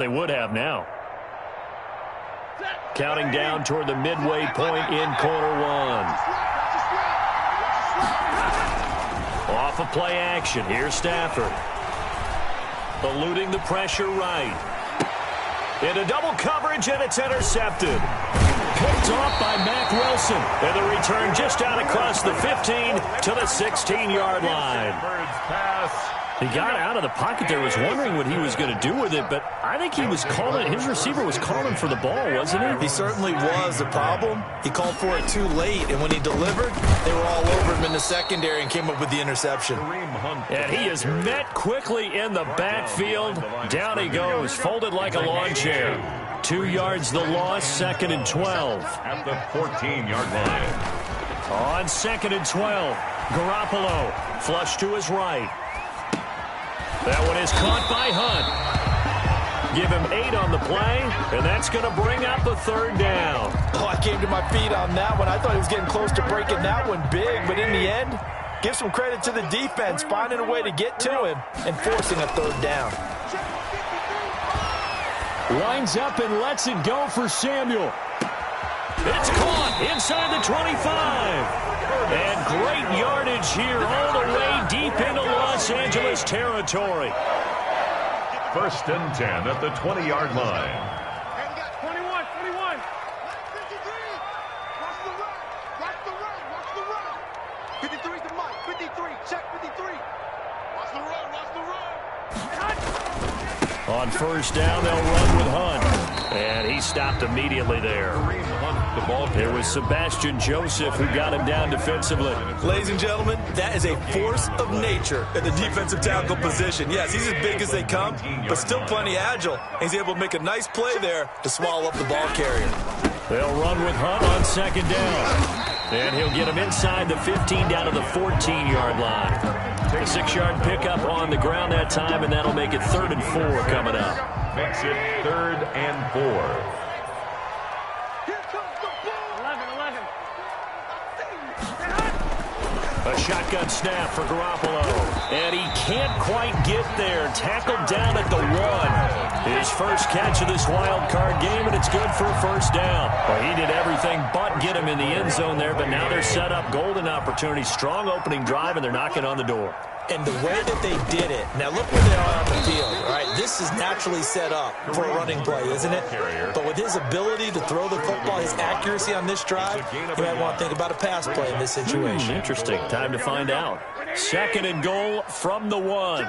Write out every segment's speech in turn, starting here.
They would have now. Counting down toward the midway point in quarter one. Off of play action. Here's Stafford. Eluding the pressure right. Into double coverage, and it's intercepted. Picked off by Mack Wilson. And the return just out across the 15 to the 16-yard line. He got out of the pocket there, was wondering what he was going to do with it, but I think he was calling, his receiver was calling for the ball, wasn't he? He certainly was. The problem, he called for it too late, and when he delivered, they were all over him in the secondary and came up with the interception. And he is met quickly in the backfield. Down he goes, folded like a lawn chair. 2 yards the loss, 2nd and 12. At the 14-yard line. On 2nd and 12, Garoppolo, flush to his right. That one is caught by Hunt. Give him 8 on the play, and that's going to bring up a 3rd down. Oh, I came to my feet on that one. I thought he was getting close to breaking that one big, but in the end, give some credit to the defense, finding a way to get to him and forcing a 3rd down. Lines up and lets it go for Samuel. It's caught inside the 25. And great yardage here all the way deep into Los Angeles territory. 1st and 10 at the 20-yard line. And we got 21. 53. Watch the run. Watch the run. Watch the run. 53 is the mark. 53. Check 53. Watch the run. Watch the run. On 1st down, they'll run with Hunt. And he stopped immediately there. It was Sebastian Joseph who got him down defensively. Ladies and gentlemen, that is a force of nature at the defensive tackle position. Yes, he's as big as they come, but still plenty agile. He's able to make a nice play there to swallow up the ball carrier. They'll run with Hunt on 2nd down. And he'll get him inside the 15 down to the 14-yard line. A 6-yard pickup on the ground that time, and that'll make it 3rd and 4 coming up. Makes it 3rd and 4. A shotgun snap for Garoppolo. And he can't quite get there. Tackled down at the 1. His first catch of this wild card game, and it's good for a 1st down. Well, he did everything but get him in the end zone there, but now they're set up golden opportunity. Strong opening drive, and they're knocking on the door. And the way that they did it, now look where they are on the field, all right? This is naturally set up for a running play, isn't it? But with his ability to throw the football, his accuracy on this drive, you might want to think about a pass play in this situation. Interesting. Time to find out. 2nd and goal from the 1.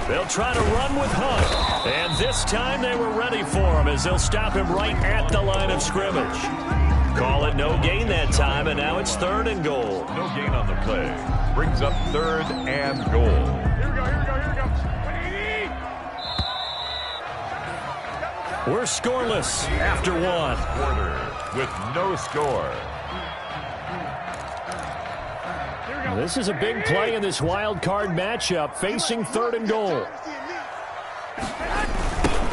They'll try to run with Hunt. And this time they were ready for him as they'll stop him right at the line of scrimmage. Call it no gain that time, and now it's 3rd and goal. No gain on the play. Brings up 3rd and goal. We're scoreless after 1. Quarter with no score. This is a big play in this wild card matchup, facing 3rd and goal.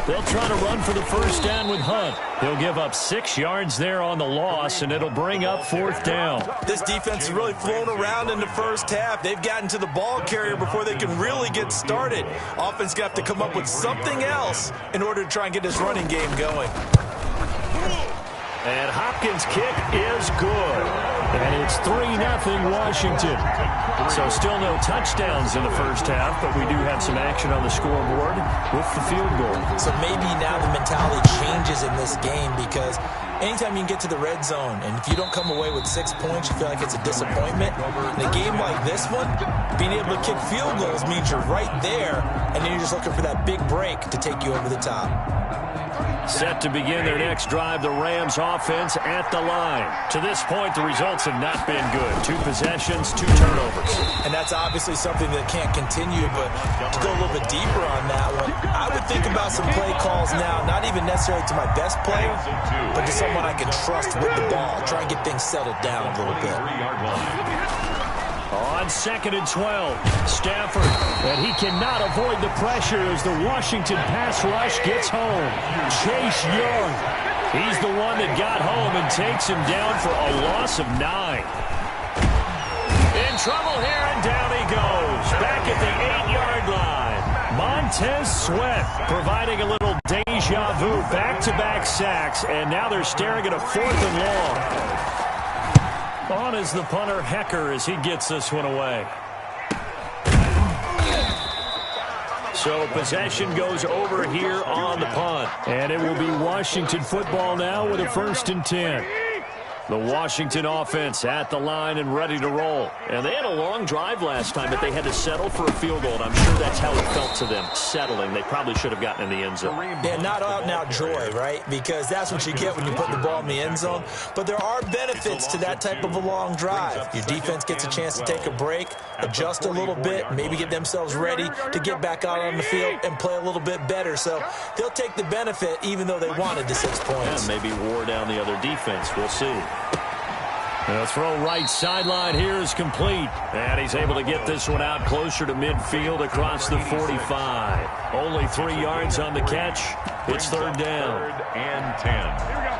They'll try to run for the 1st down with Hunt. He'll give up 6 yards there on the loss, and it'll bring up 4th down. This defense has really flown around in the first half. They've gotten to the ball carrier before they can really get started. Offense got to come up with something else in order to try and get this running game going. And Hopkins' kick is good. And it's 3-0 Washington. So still no touchdowns in the first half, but we do have some action on the scoreboard with the field goal. So maybe now the mentality changes in this game because anytime you can get to the red zone, and if you don't come away with 6 points, you feel like it's a disappointment. In a game like this one, being able to kick field goals means you're right there, and then you're just looking for that big break to take you over the top. Set to begin their next drive, the Rams offense at the line. To this point, the results have not been good. 2 possessions, 2 turnovers. And that's obviously something that can't continue, but to go a little bit deeper on that one, I would think about some play calls now, not even necessarily to my best player, but to someone I can trust with the ball. Try and get things settled down a little bit. On 2nd and 12, Stafford, and he cannot avoid the pressure as the Washington pass rush gets home. Chase Young, he's the one that got home and takes him down for a loss of 9. In trouble here, and down he goes, back at the 8-yard line. Montez Sweat providing a little deja vu, back-to-back sacks, and now they're staring at a 4th and long. On is the punter, Hecker, as he gets this one away. So possession goes over here on the punt. And it will be Washington football now with a 1st and 10. The Washington offense at the line and ready to roll. And they had a long drive last time, but they had to settle for a field goal. And I'm sure that's how it felt to them, settling. They probably should have gotten in the end zone. Yeah, not out-and-out joy, right? Because that's what you get when you put the ball in the end zone. But there are benefits to that type of a long drive. Your defense gets a chance to take a break, adjust a little bit, maybe get themselves ready to get back out on the field and play a little bit better. So they'll take the benefit even though they wanted the 6 points. Yeah, maybe wore down the other defense. We'll see. The throw right sideline here is complete. And he's able to get this one out closer to midfield across the 45. Only 3 yards on the catch. It's 3rd down. 3rd and 10. Here we go.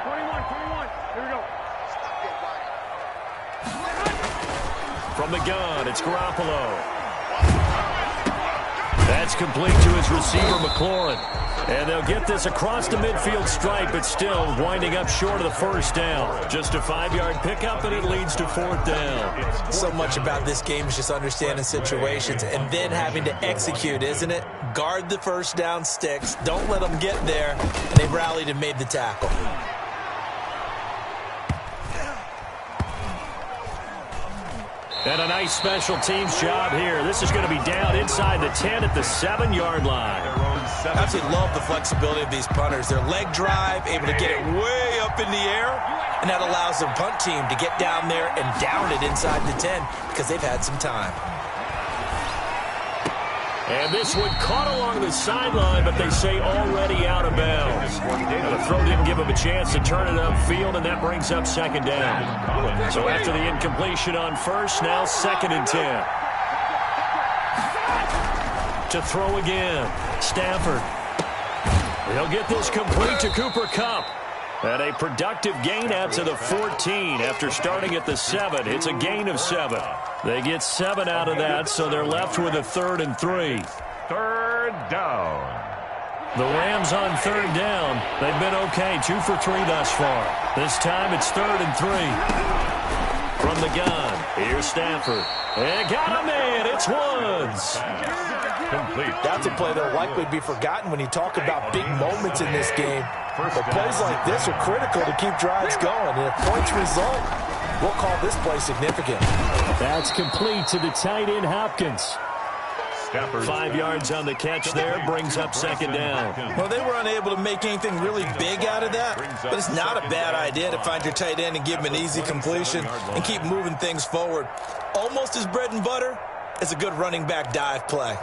21. Here we go. From the gun, it's Garoppolo. That's complete to his receiver, McLaurin. And they'll get this across the midfield stripe, but still winding up short of the 1st down. Just a 5-yard pickup, and it leads to 4th down. So much about this game is just understanding situations and then having to execute, isn't it? Guard the 1st down sticks. Don't let them get there. And they rallied and made the tackle. And a nice special teams job here. This is going to be down inside the 10 at the 7-yard line. Absolutely love the flexibility of these punters. Their leg drive, able to get it way up in the air, and that allows the punt team to get down there and down it inside the 10 because they've had some time. And this one caught along the sideline, but they say already out of bounds. And the throw didn't give him a chance to turn it upfield, and that brings up 2nd down. So after the incompletion on 1st, now 2nd and 10. To throw again, Stafford. He'll get this complete to Cooper Kupp. And a productive gain out to the 14 after starting at the 7. It's a gain of 7. They get 7 out of that, so they're left with a 3rd and 3. 3rd down. The Rams on 3rd down. They've been okay, 2 for 3 thus far. This time it's 3rd and 3. From the gun, here's Stafford. And got a man, it's Woods. Complete. That's a play that'll likely be forgotten when you talk about big moments in this game. But plays like this are critical to keep drives going. And if points result, we'll call this play significant. That's complete to the tight end, Hopkins. 5 yards on the catch there, brings up 2nd down. Well, they were unable to make anything really big out of that, but it's not a bad idea to find your tight end and give him an easy completion and keep moving things forward. Almost as bread and butter as a good running back dive play.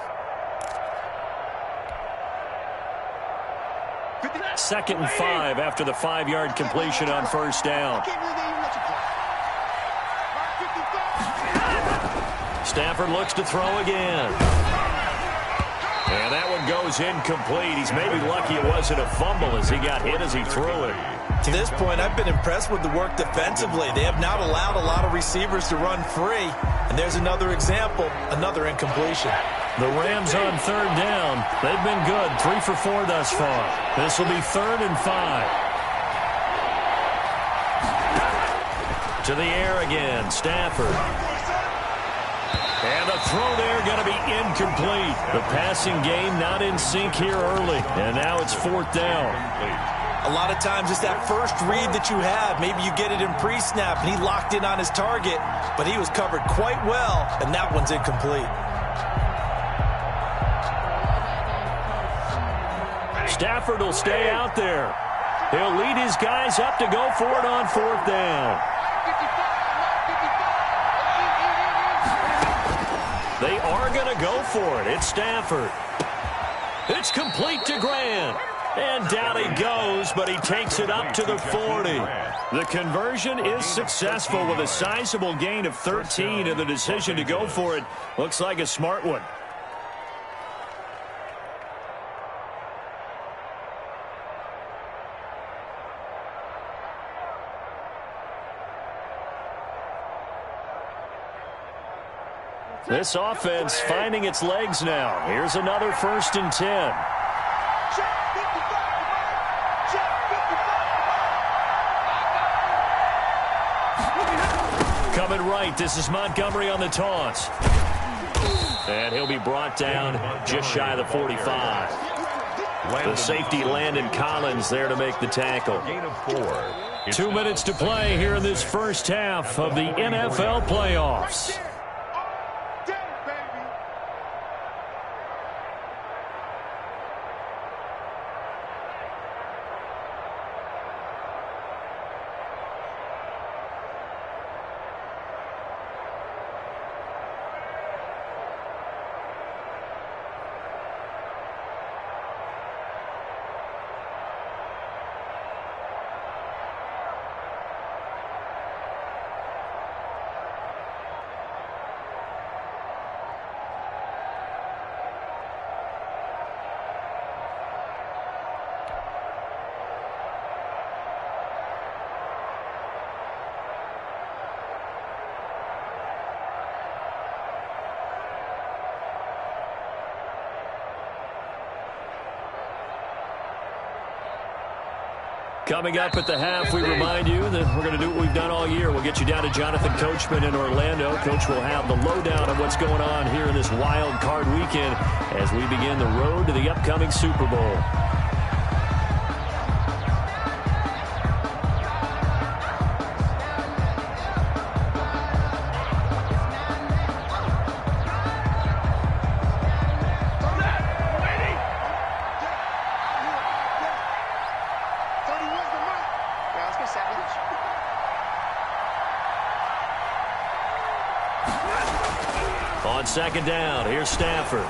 2nd and 5 after the 5-yard completion on 1st down. Stafford looks to throw again. And that one goes incomplete. He's maybe lucky it wasn't a fumble as he got hit as he threw it. To this point, I've been impressed with the work defensively. They have not allowed a lot of receivers to run free. And there's another example, another incompletion. The Rams on 3rd down. They've been good, 3 for 4 thus far. This will be 3rd and 5. To the air again, Stafford. And the throw there going to be incomplete. The passing game not in sync here early. And now it's 4th down. A lot of times it's that first read that you have. Maybe you get it in pre-snap, and he locked in on his target, but he was covered quite well, and that one's incomplete. Stafford will stay out there. He'll lead his guys up to go for it on 4th down. They are going to go for it. It's Stafford. It's complete to Grant. And down he goes, but he takes it up to the 40. The conversion is successful with a sizable gain of 13, and the decision to go for it looks like a smart one. This offense finding its legs now. Here's another 1st and 10. Coming right, this is Montgomery on the toss. And he'll be brought down just shy of the 45. The safety, Landon Collins, there to make the tackle. 2 minutes to play here in this first half of the NFL playoffs. Coming up at the half, we remind you that we're going to do what we've done all year. We'll get you down to Jonathan Coachman in Orlando. Coach will have the lowdown of what's going on here in this wild card weekend as we begin the road to the upcoming Super Bowl. On 2nd down, here's Stafford.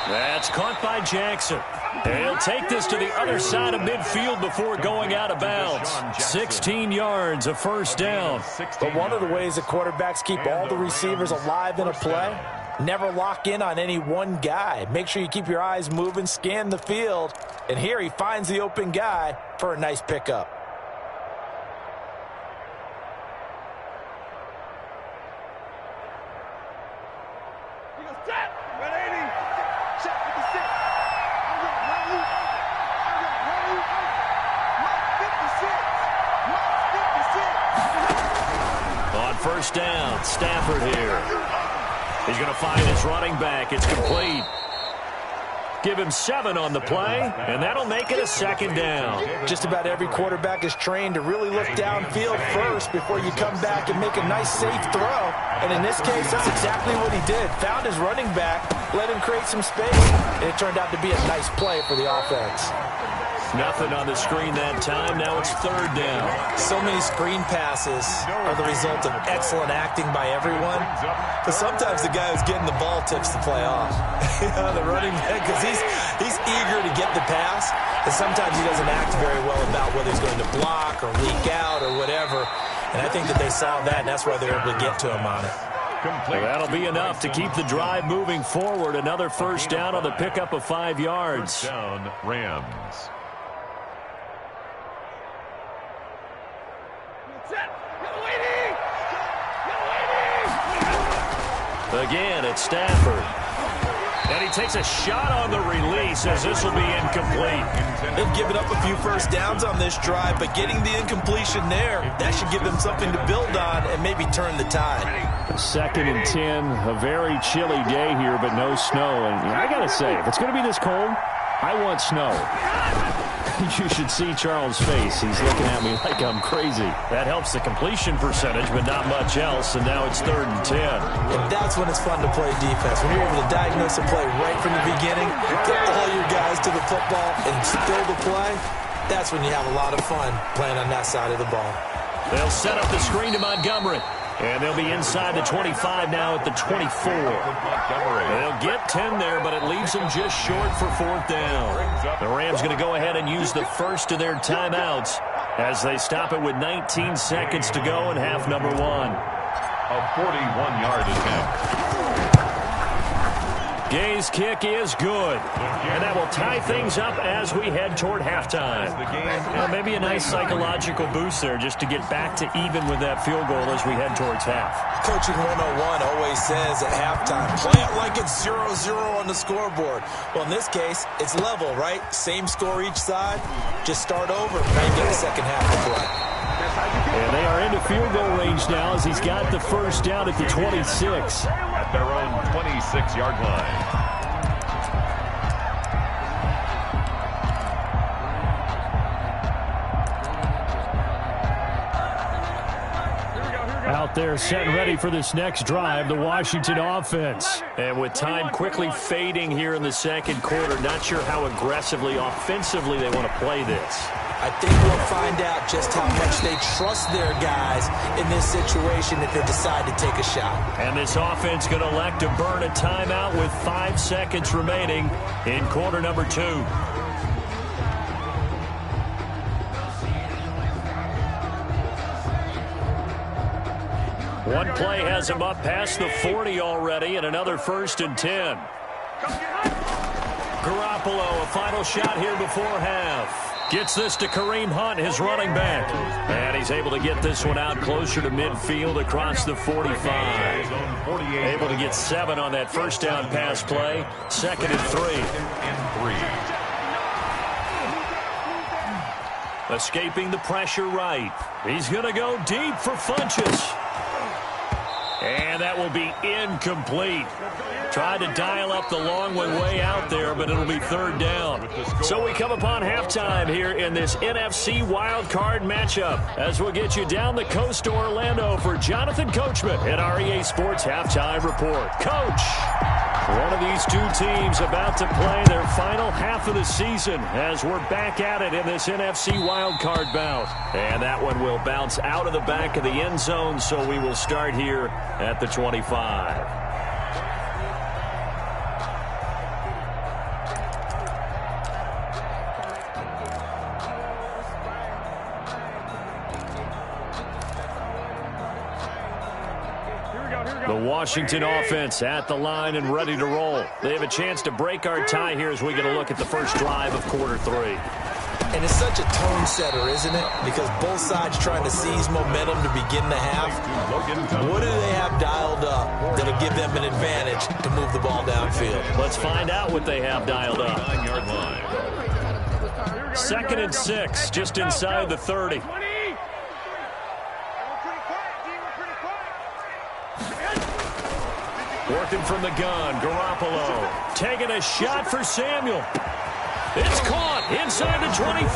That's caught by Jackson. He'll take this to the other side of midfield before going out of bounds. 16 yards, a 1st down. But one of the ways that quarterbacks keep all the receivers alive in a play, never lock in on any one guy. Make sure you keep your eyes moving, scan the field, and here he finds the open guy for a nice pickup. On 1st down, Stafford here. He's going to find his running back. It's complete. Give him 7 on the play, and that'll make it a 2nd down. Just about every quarterback is trained to really look downfield first before you come back and make a nice, safe throw. And in this case, that's exactly what he did. Found his running back, let him create some space, and it turned out to be a nice play for the offense. Nothing on the screen that time. Now it's 3rd down. So many screen passes are the result of excellent acting by everyone. But sometimes the guy who's getting the ball tips the play off. The running back, because he's eager to get the pass. And sometimes he doesn't act very well about whether he's going to block or leak out or whatever. And I think that they saw that, and that's why they were able to get to him on it. Well, that'll be enough to keep the drive moving forward. Another 1st down on the pickup of 5 yards. 1st down, Rams. Again, it's Stafford. And he takes a shot on the release as this will be incomplete. They've given up a few 1st downs on this drive, but getting the incompletion there, that should give them something to build on and maybe turn the tide. 2nd and 10, a very chilly day here, but no snow. And I got to say, if it's going to be this cold, I want snow. You should see Charles' face. He's looking at me like I'm crazy. That helps the completion percentage, but not much else, and now it's 3rd and 10. And that's when it's fun to play defense. When you're able to diagnose a play right from the beginning, get all your guys to the football and build the play, that's when you have a lot of fun playing on that side of the ball. They'll set up the screen to Montgomery. And they'll be inside the 25 now at the 24. They'll get 10 there, but it leaves them just short for 4th down. The Rams going to go ahead and use the first of their timeouts as they stop it with 19 seconds to go in half number 1. A 41-yard attempt. Gay's kick is good. And that will tie things up as we head toward halftime. Maybe a nice psychological boost there just to get back to even with that field goal as we head towards half. Coaching 101 always says at halftime, play it like it's 0-0 on the scoreboard. Well, in this case, it's level, right? Same score each side. Just start over. Now you get the second half to play. And they are into field goal range now as he's got the first down at the 26. At their own 26-yard line. Out there set and ready for this next drive, the Washington offense. And with time quickly fading here in the second quarter, not sure how aggressively, offensively they want to play this. I think we'll find out just how much they trust their guys in this situation if they decide to take a shot. And this offense going to elect to burn a timeout with 5 seconds remaining in quarter number 2. One play has him up past the 40 already, and another 1st and 10. Garoppolo, a final shot here before half. Gets this to Kareem Hunt, his running back. And he's able to get this one out closer to midfield across the 45. Able to get 7 on that first down pass play. 2nd and 3. Escaping the pressure right. He's going to go deep for Funchess. And that will be incomplete. Tried to dial up the long one way out there, but it'll be 3rd down. So we come upon halftime here in this NFC wildcard matchup as we'll get you down the coast to Orlando for Jonathan Coachman at our EA Sports Halftime Report. Coach, one of these two teams about to play their final half of the season as we're back at it in this NFC wildcard bout. And that one will bounce out of the back of the end zone, so we will start here at the 25. The Washington offense at the line and ready to roll. They have a chance to break our tie here as we get a look at the first drive of quarter 3. And it's such a tone setter, isn't it? Because both sides trying to seize momentum to begin the half. What do they have dialed up that'll give them an advantage to move the ball downfield? Let's find out what they have dialed up. 9-yard line. 2nd and 6, just inside the 30. Working from the gun, Garoppolo taking a shot for Samuel. It's caught inside the 25.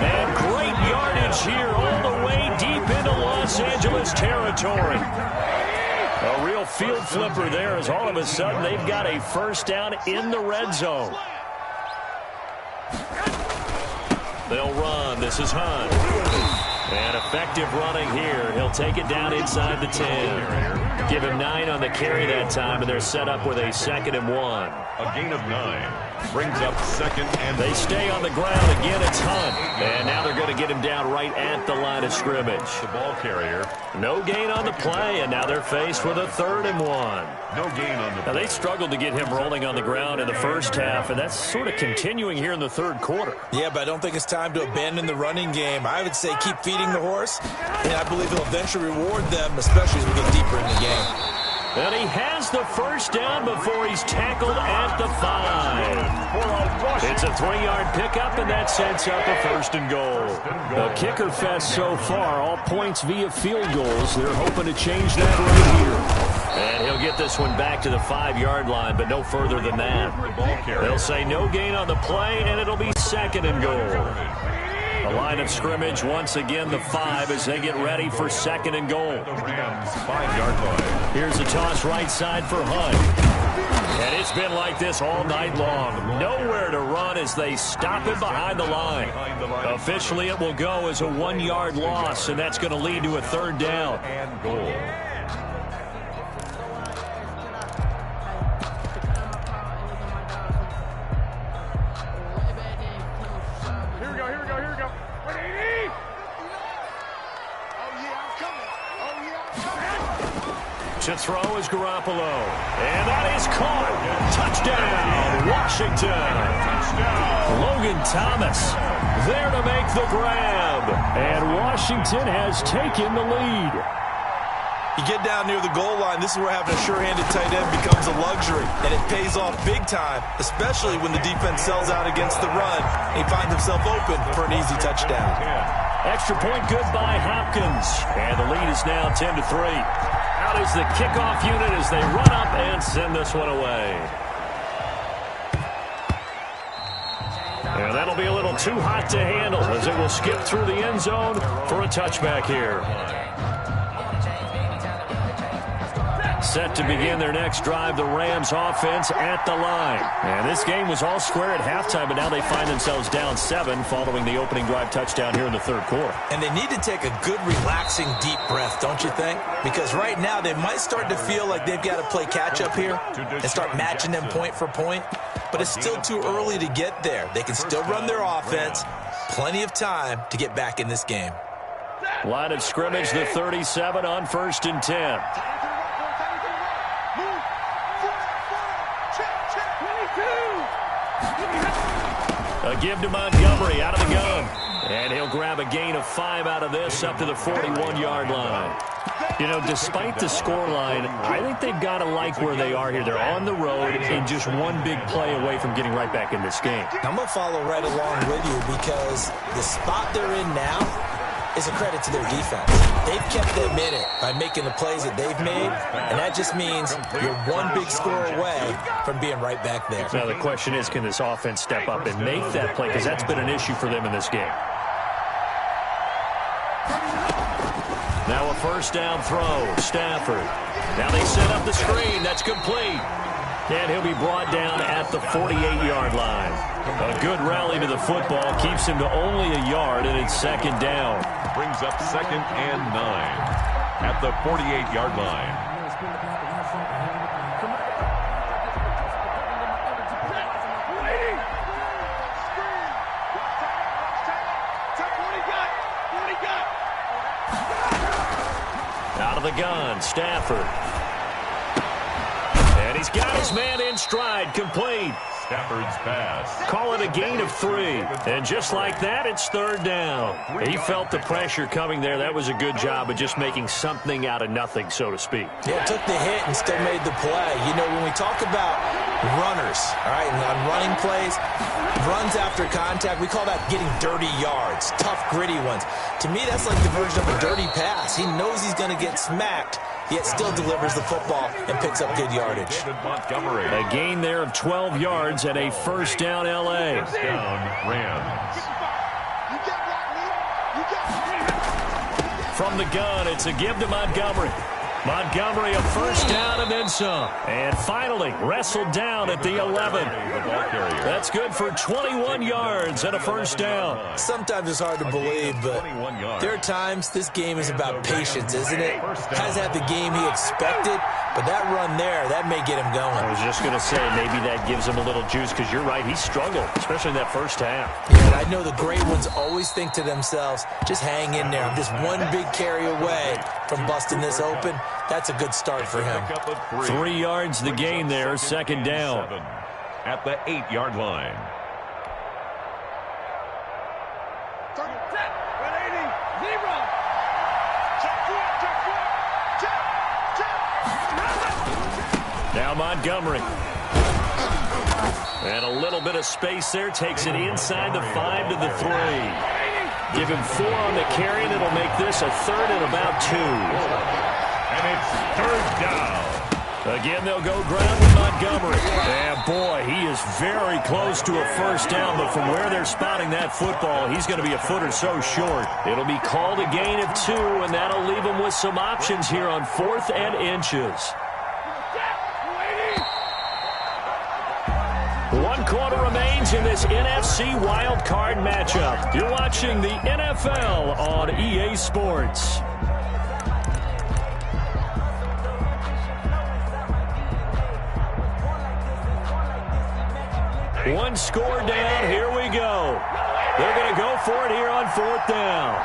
And great yardage here all the way deep into Los Angeles territory. A real field flipper there as all of a sudden they've got a first down in the red zone. They'll run. This is Hunt. And effective running here. He'll take it down inside the 10. Give him 9 on the carry that time, and they're set up with a 2nd and 1. A gain of 9 brings up 2nd and... They stay on the ground. Again, it's Hunt. And now they're going to get him down right at the line of scrimmage. The ball carrier. No gain on the play, and now they're faced with a 3rd and 1. No gain on the play. Now, they struggled to get him rolling on the ground in the first half, and that's sort of continuing here in the 3rd quarter. Yeah, but I don't think it's time to abandon the running game. I would say keep feeding the horse, and I believe it'll eventually reward them, especially as we get deeper in the game. And he has the first down before he's tackled at the 5. It's a 3-yard pickup, and that sets up a 1st and goal. A kicker fest so far, all points via field goals. They're hoping to change that right here. And he'll get this one back to the 5-yard line, but no further than that. They'll say no gain on the play, and it'll be 2nd and goal. The line of scrimmage, once again, the 5 as they get ready for 2nd and goal. The Rams 5-yard line. Here's a toss right side for Hunt. And it's been like this all night long. Nowhere to run as they stop him behind the line. Officially, it will go as a 1-yard loss, and that's going to lead to a 3rd down. And goal. To throw is Garoppolo. And that is caught. Washington. Logan Thomas there to make the grab. And Washington has taken the lead. You get down near the goal line, this is where having a sure-handed tight end becomes a luxury, and it pays off big time, especially when the defense sells out against the run. He finds himself open for an easy touchdown. Extra point good by Hopkins, and the lead is now 10-3. Out is the kickoff unit as they run up and send this one away. And that'll be a little too hot to handle as it will skip through the end zone for a touchback here. Set to begin their next drive, the Rams offense at the line. And this game was all square at halftime, but now they find themselves down 7 following the opening drive touchdown here in the third quarter. And they need to take a good, relaxing, deep breath, don't you think? Because right now they might start to feel like they've got to play catch-up here and start matching them point for point. But it's still too early to get there. They can still run their offense. Plenty of time to get back in this game. Line of scrimmage, the 37 on 1st and 10. A give to Montgomery out of the gun. And he'll grab a gain of 5 out of this up to the 41-yard line. You know, despite the scoreline, I think they've got to like where they are here. They're on the road and just one big play away from getting right back in this game. I'm going to follow right along with you because the spot they're in now is a credit to their defense. They've kept them in it by making the plays that they've made, and that just means you're one big score away from being right back there. Now the question is, can this offense step up and make that play? Because that's been an issue for them in this game. Now a first down throw, Stafford. Now they set up the screen. That's complete. And he'll be brought down at the 48-yard line. A good rally to the football keeps him to only a yard, and it's second down. Brings up 2nd and 9 at the 48-yard line. Out of the gun, Stafford. And he's got his man in stride, complete. Stafford's pass. Call it a gain of 3. And just like that, it's third down. He felt the pressure coming there. That was a good job of just making something out of nothing, so to speak. Yeah, took the hit and still made the play. You know, when we talk about runners, all right, and on running plays, runs after contact, we call that getting dirty yards, tough, gritty ones. To me, that's like the version of a dirty pass. He knows he's going to get smacked, yet still delivers the football and picks up good yardage. A gain there of 12 yards and a first down L.A. First down, Rams. From the gun, it's a give to Montgomery. Montgomery a first down and then some. And finally wrestled down at the 11. That's good for 21 yards and a first down. Sometimes it's hard to believe, but there are times this game is about patience, isn't it? Hasn't had the game he expected, but that run there, that may get him going. I was just going to say maybe that gives him a little juice because you're right, he struggled, especially in that first half. Yeah, and I know the great ones always think to themselves, just hang in there. I'm just one big carry away from busting this open. That's a good start for him. 3 yards the gain there, second down. At the 8-yard line. Now Montgomery. And a little bit of space there. Takes it inside the 5 to the 3. Give him 4 on the carry, and it'll make this a third and about 2. And it's third down. Again, they'll go ground with Montgomery. And, boy, he is very close to a first down, but from where they're spotting that football, he's going to be a foot or so short. It'll be called a gain of 2, and that'll leave him with some options here on 4th and inches. 1 quarter remains in this NFC Wild Card matchup. You're watching the NFL on EA Sports. One score down. Here we go. They're going to go for it here on 4th down.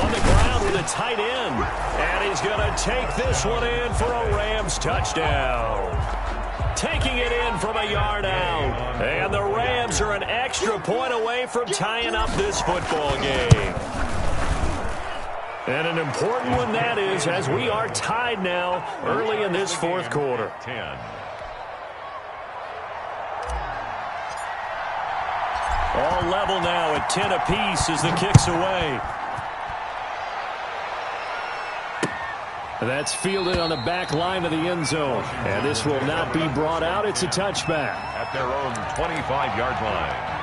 On the ground with a tight end. And he's going to take this one in for a Rams touchdown. taking it in from a yard out. And the Rams are an extra point away from tying up this football game. And an important one that is, as we are tied now early in this fourth quarter. 10. All level now at 10 apiece as the kick's away. That's fielded on the back line of the end zone. And this will not be brought out. It's a touchback. At their own 25-yard line.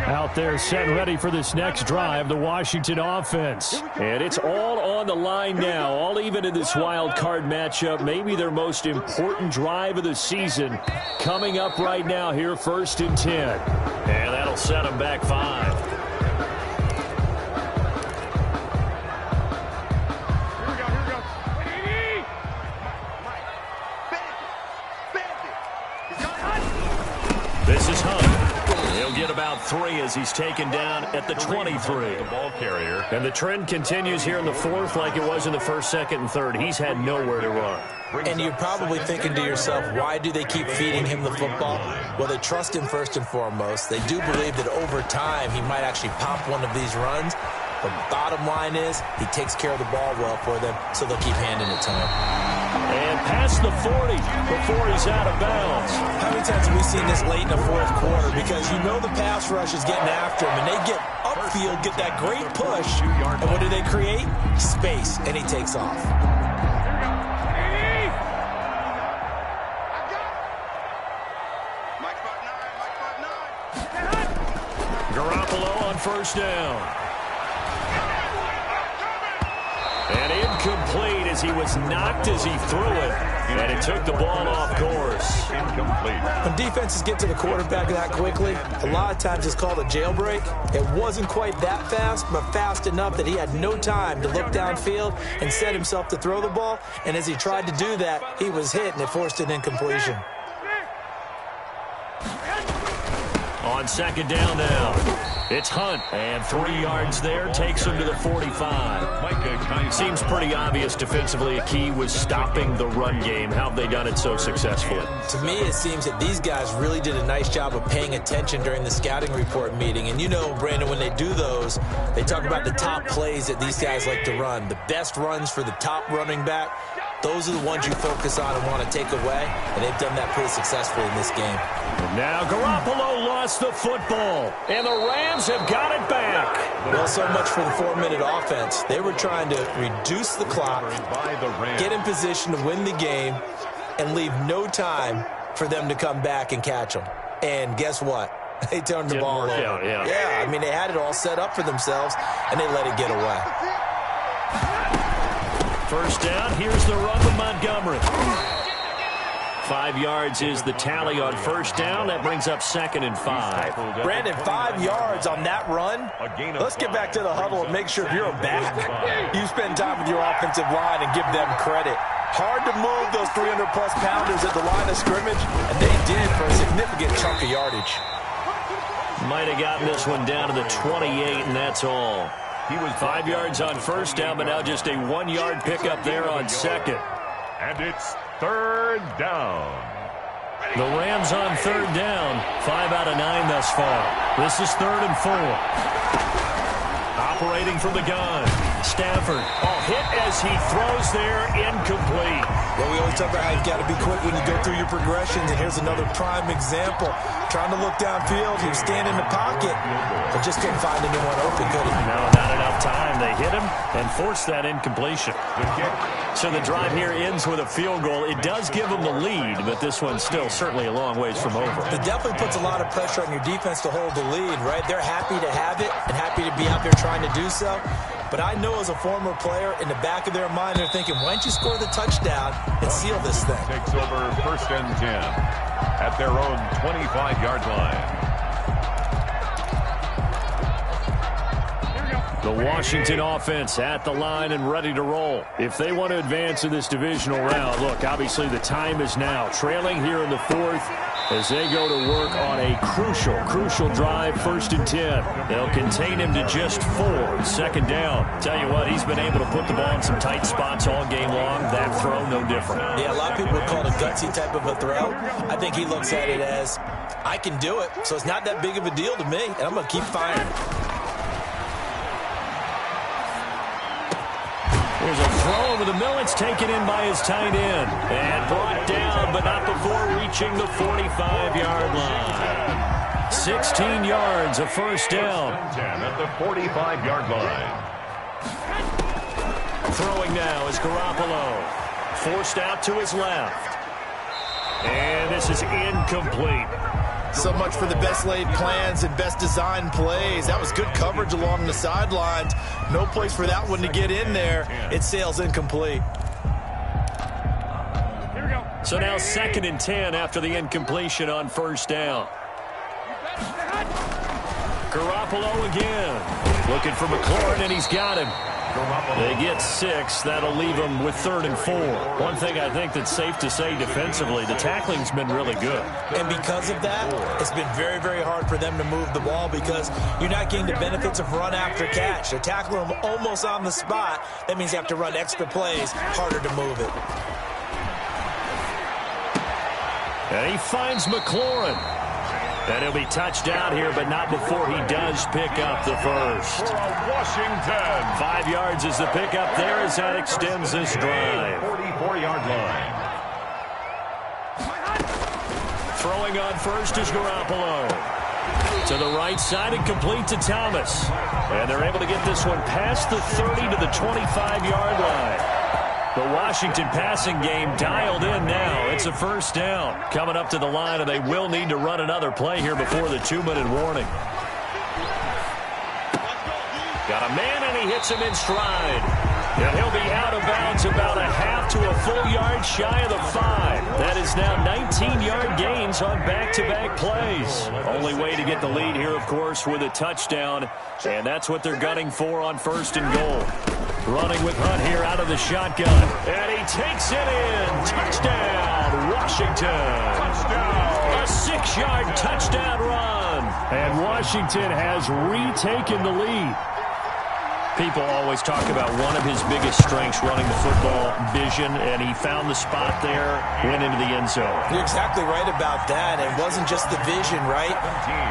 Out there set and ready for this next drive, the Washington offense. And it's all on the line now, all even in this wild card matchup. Maybe their most important drive of the season coming up right now here, 1st and 10. And that'll set them back 5. This is Hunt. He'll get about 3 as he's taken down at the 23. The ball carrier. And the trend continues here in the 4th like it was in the 1st, 2nd, and 3rd. He's had nowhere to run. And you're probably thinking to yourself, why do they keep feeding him the football? Well, they trust him first and foremost. They do believe that over time he might actually pop one of these runs. But bottom line is he takes care of the ball well for them, so they'll keep handing it to him. And past the 40 before he's out of bounds. How many times have we seen this late in the 4th quarter? Because you know the pass rush is getting after him, and they get upfield, get that great push, and what do they create? Space, and he takes off. Garoppolo on 1st down. And incomplete as he was knocked as he threw it. And it took the ball off course. Incomplete. When defenses get to the quarterback that quickly, a lot of times it's called a jailbreak. It wasn't quite that fast, but fast enough that he had no time to look downfield and set himself to throw the ball. And as he tried to do that, he was hit, and it forced an incompletion. On 2nd down now. It's Hunt, and 3 yards there takes him to the 45. Seems pretty obvious defensively a key was stopping the run game. How have they done it so successfully? To me, it seems that these guys really did a nice job of paying attention during the scouting report meeting. And you know, Brandon, when they do those, they talk about the top plays that these guys like to run. The best runs for the top running back. Those are the ones you focus on and want to take away, and they've done that pretty successfully in this game. Now Garoppolo lost the football, and the Rams have got it back. Well, so much for the 4-minute offense. They were trying to reduce the clock, get in position to win the game, and leave no time for them to come back and catch them. And guess what? They turned the ball over. Yeah, I mean, they had it all set up for themselves, and they let it get away. 1st down, here's the run with Montgomery. 5 yards is the tally on 1st down. That brings up 2nd and 5. Brandon, 5 yards on that run. Let's get back to the huddle and make sure you're back. You spend time with your offensive line and give them credit. Hard to move those 300-plus pounders at the line of scrimmage, and they did for a significant chunk of yardage. Might have gotten this one down to the 28, and that's all. He was 5 yards on 1st down, but now just a 1-yard pickup there on 2nd. And it's 3rd down. The Rams on 3rd down. 5 out of 9 thus far. This is 3rd and 4. Operating from the gun. Stafford. Hit as he throws there. Incomplete. Well, we always talk about how you've got to be quick when you go through your progressions, and here's another prime example. Trying to look downfield, he was standing in the pocket, but just couldn't find anyone open, could he? No, not enough time. They hit him and forced that incompletion. So the drive here ends with a field goal. It does give them the lead, but this one's still certainly a long ways from over. It definitely puts a lot of pressure on your defense to hold the lead, right? They're happy to have it and happy to be out there trying to do so. But I know as a former player, in the back of their mind, they're thinking, why don't you score the touchdown and seal this thing? Takes over 1st and 10 at their own 25-yard line. The Washington offense at the line and ready to roll. If they want to advance in this divisional round, look, obviously the time is now. Trailing here in the fourth as they go to work on a crucial drive, 1st and 10. They'll contain him to just 4. 2nd down. Tell you what, he's been able to put the ball in some tight spots all game long. That throw, no different. Yeah, a lot of people would call it a gutsy type of a throw. I think he looks at it as, I can do it, so it's not that big of a deal to me, and I'm going to keep firing. There's a throw over the middle. It's taken in by his tight end. And brought down, but not before reaching the 45-yard line. 16 yards, a 1st down. 10 at the 45-yard line. Throwing now is Garoppolo. Forced out to his left. And this is incomplete. So much for the best laid plans and best designed plays. That was good coverage along the sidelines. No place for that one to get in there. It sails incomplete. So now 2nd and 10 after the incompletion on 1st down. Garoppolo again. Looking for McLaurin, and he's got him. They get 6. That'll leave them with 3rd and 4. One thing I think that's safe to say defensively, the tackling's been really good. And because of that, it's been very, very hard for them to move the ball because you're not getting the benefits of run after catch. They tackle them almost on the spot. That means you have to run extra plays, harder to move it. And he finds McLaurin. And he'll be touched down here, but not before he does pick up the first. Washington. 5 yards is the pickup there as that extends this drive. 44-yard line. Throwing on first is Garoppolo. To the right side and complete to Thomas. And they're able to get this one past the 30 to the 25-yard line. The Washington passing game dialed in now. It's a 1st down. Coming up to the line, and they will need to run another play here before the 2-minute warning. Got a man, and he hits him in stride. And he'll be out of bounds about a half to a full yard shy of the 5. That is now 19-yard gains on back-to-back plays. Only way to get the lead here, of course, with a touchdown. And that's what they're gunning for on 1st and goal. Running with Hunt here out of the shotgun. And he takes it in. Touchdown, Washington. Touchdown. A 6-yard touchdown run. And Washington has retaken the lead. People always talk about one of his biggest strengths running the football, vision, and he found the spot there, went into the end zone. You're exactly right about that. It wasn't just the vision, right?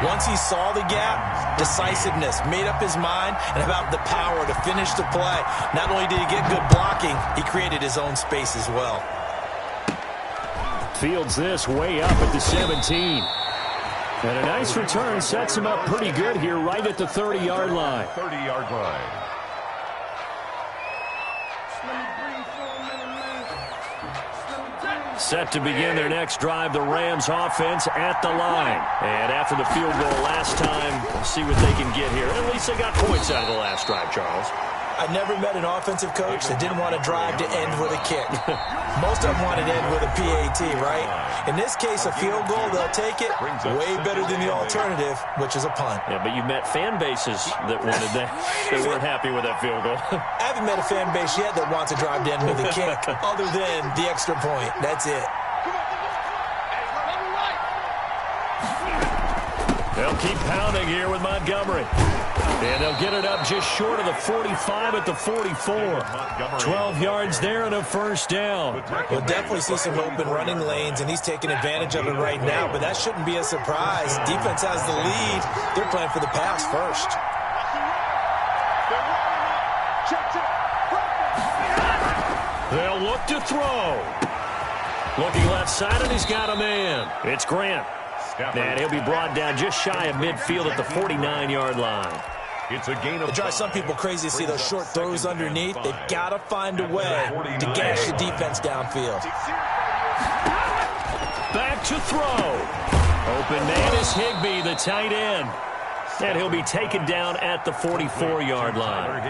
Once he saw the gap, decisiveness, made up his mind, and about the power to finish the play. Not only did he get good blocking, he created his own space as well. Fields this way up at the 17. And a nice return sets him up pretty good here right at the 30-yard line. 30-yard line. Set to begin their next drive, the Rams offense at the line. And after the field goal last time, we'll see what they can get here. At least they got points out of the last drive, Charles. I never met an offensive coach that didn't want to drive to end with a kick. Most of them wanted to end with a PAT, right? In this case, a field goal, they'll take it way better than the alternative, which is a punt. Yeah, but you've met fan bases that wanted that. They weren't happy with that field goal. I haven't met a fan base yet that wants to drive to end with a kick, other than the extra point. That's it. They'll keep pounding here with Montgomery. And they'll get it up just short of the 45 at the 44. 12 yards there and a 1st down. We'll definitely see some open running lanes, and he's taking advantage of it right now, but that shouldn't be a surprise. Defense has the lead. They're playing for the pass first. They'll look to throw. Looking left side, and he's got a man. It's Grant. And he'll be brought down just shy of midfield at the 49-yard line. It's a gain of It drives some people crazy to see those short throws underneath. They've got to find a way to gash the defense downfield. Back to throw. Open man is Higbee, the tight end. And he'll be taken down at the 44-yard line.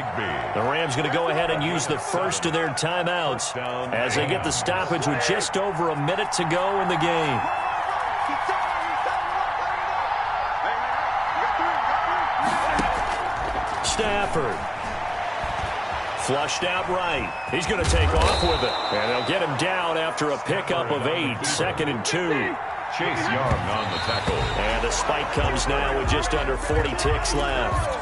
The Rams going to go ahead and use the first of their timeouts as they get the stoppage with just over a minute to go in the game. Stafford Flushed out right. He's going to take off with it. And they'll get him down after a pickup of 8. 2nd and 2. Chase Young on the tackle. And the spike comes now with just under 40 ticks left.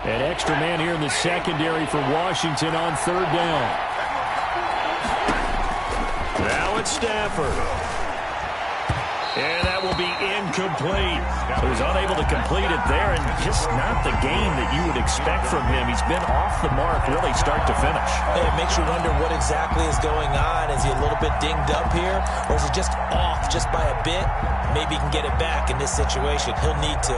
An extra man here in the secondary for Washington on 3rd down. Now it's Stafford. And that will be incomplete. He was unable to complete it there, and just not the game that you would expect from him. He's been off the mark really start to finish. It makes you wonder what exactly is going on. Is he a little bit dinged up here, or is it just off just by a bit? Maybe he can get it back in this situation. He'll need to.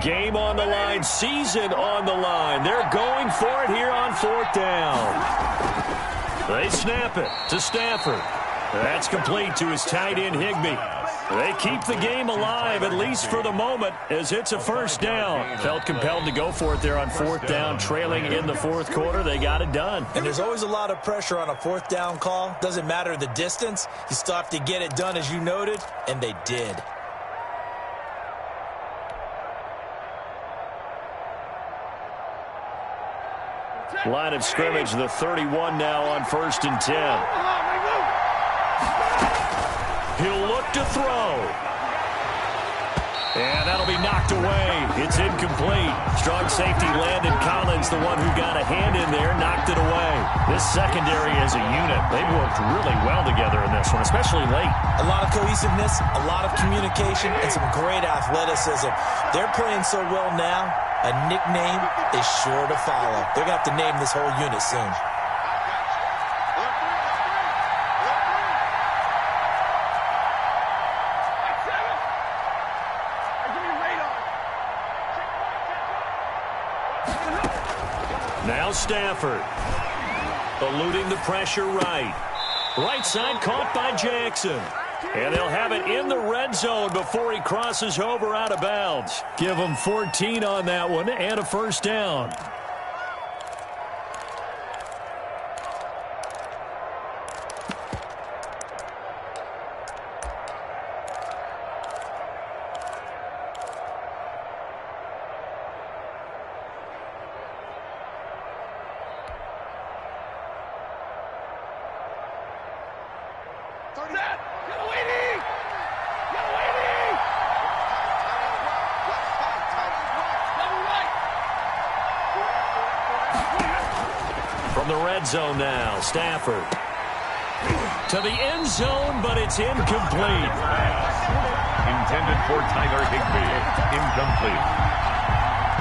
Game on the line, season on the line. They're going for it here on 4th down. They snap it to Stafford. That's complete to his tight end, Higbee. They keep the game alive, at least for the moment, as it's a 1st down. Felt compelled to go for it there on 4th down, trailing in the 4th quarter. They got it done. And there's always a lot of pressure on a 4th down call. Doesn't matter the distance. You still have to get it done, as you noted, and they did. Line of scrimmage, the 31 now on 1st and 10. He'll look to throw. And that'll be knocked away. It's incomplete. Strong safety Landon Collins, the one who got a hand in there, knocked it away. This secondary as a unit, they've worked really well together in this one, especially late. A lot of cohesiveness, a lot of communication, and some great athleticism. They're playing so well now, a nickname is sure to follow. They're going to have to name this whole unit soon. Now Stafford, eluding the pressure right. Right side caught by Jackson. And they'll have it in the red zone before he crosses over out of bounds. Give him 14 on that one and a 1st down. From the red zone now, Stafford. To the end zone, but it's incomplete. Intended for Tyler Higbee. Incomplete.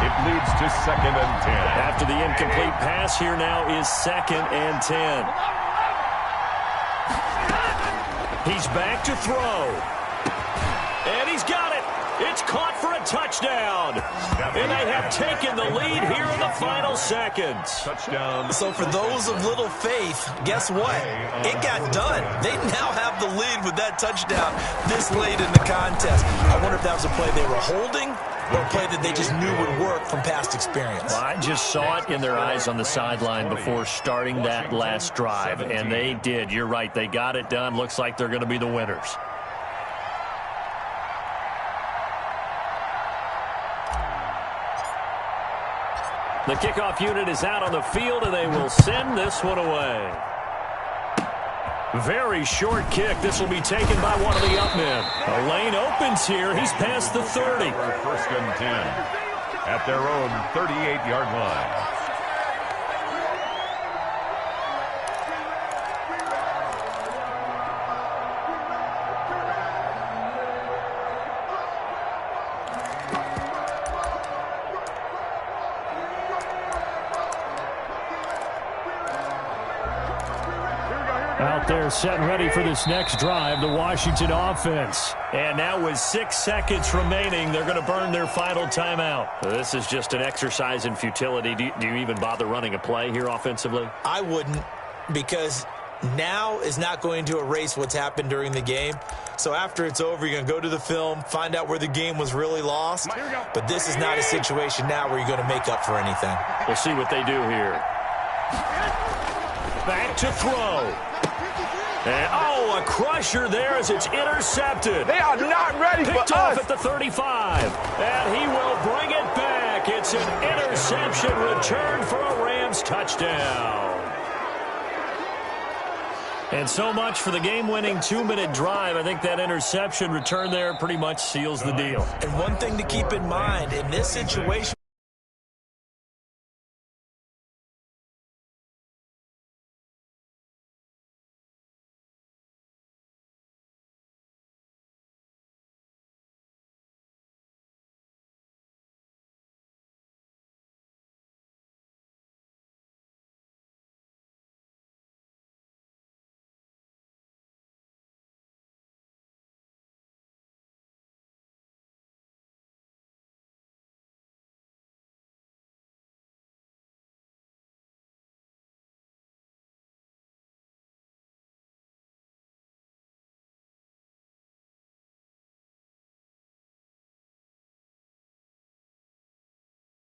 It leads to 2nd and 10. After the incomplete pass, here now is 2nd and 10. He's back to throw. And he's got it. It's caught for a touchdown. And they have taken the lead here in the final seconds. Touchdown. So for those of little faith, guess what? It got done. They now have the lead with that touchdown this late in the contest. I wonder if that was a play they were holding or a play that they just knew would work from past experience. Well, I just saw it in their eyes on the sideline before starting that last drive, and they did. You're right. They got it done. Looks like they're going to be the winners. The kickoff unit is out on the field, and they will send this one away. Very short kick. This will be taken by one of the up men. A lane opens here. He's past the 30. 1st and 10 at their own 38-yard line. Here we go. Out there setting ready for this next drive, the Washington offense. And now with 6 seconds remaining, they're going to burn their final timeout. This is just an exercise in futility. Do you even bother running a play here offensively? I wouldn't, because now is not going to erase what's happened during the game. So after it's over, you're going to go to the film, find out where the game was really lost. But this is not a situation now where you're going to make up for anything. We'll see what they do here. Back to throw. And, oh, a crusher there as it's intercepted. They are not ready Picked for off us. at the 35. And he will bring it back. It's an interception return for a Rams touchdown. And so much for the game-winning 2-minute drive. I think that interception return there pretty much seals the deal. And one thing to keep in mind, in this situation,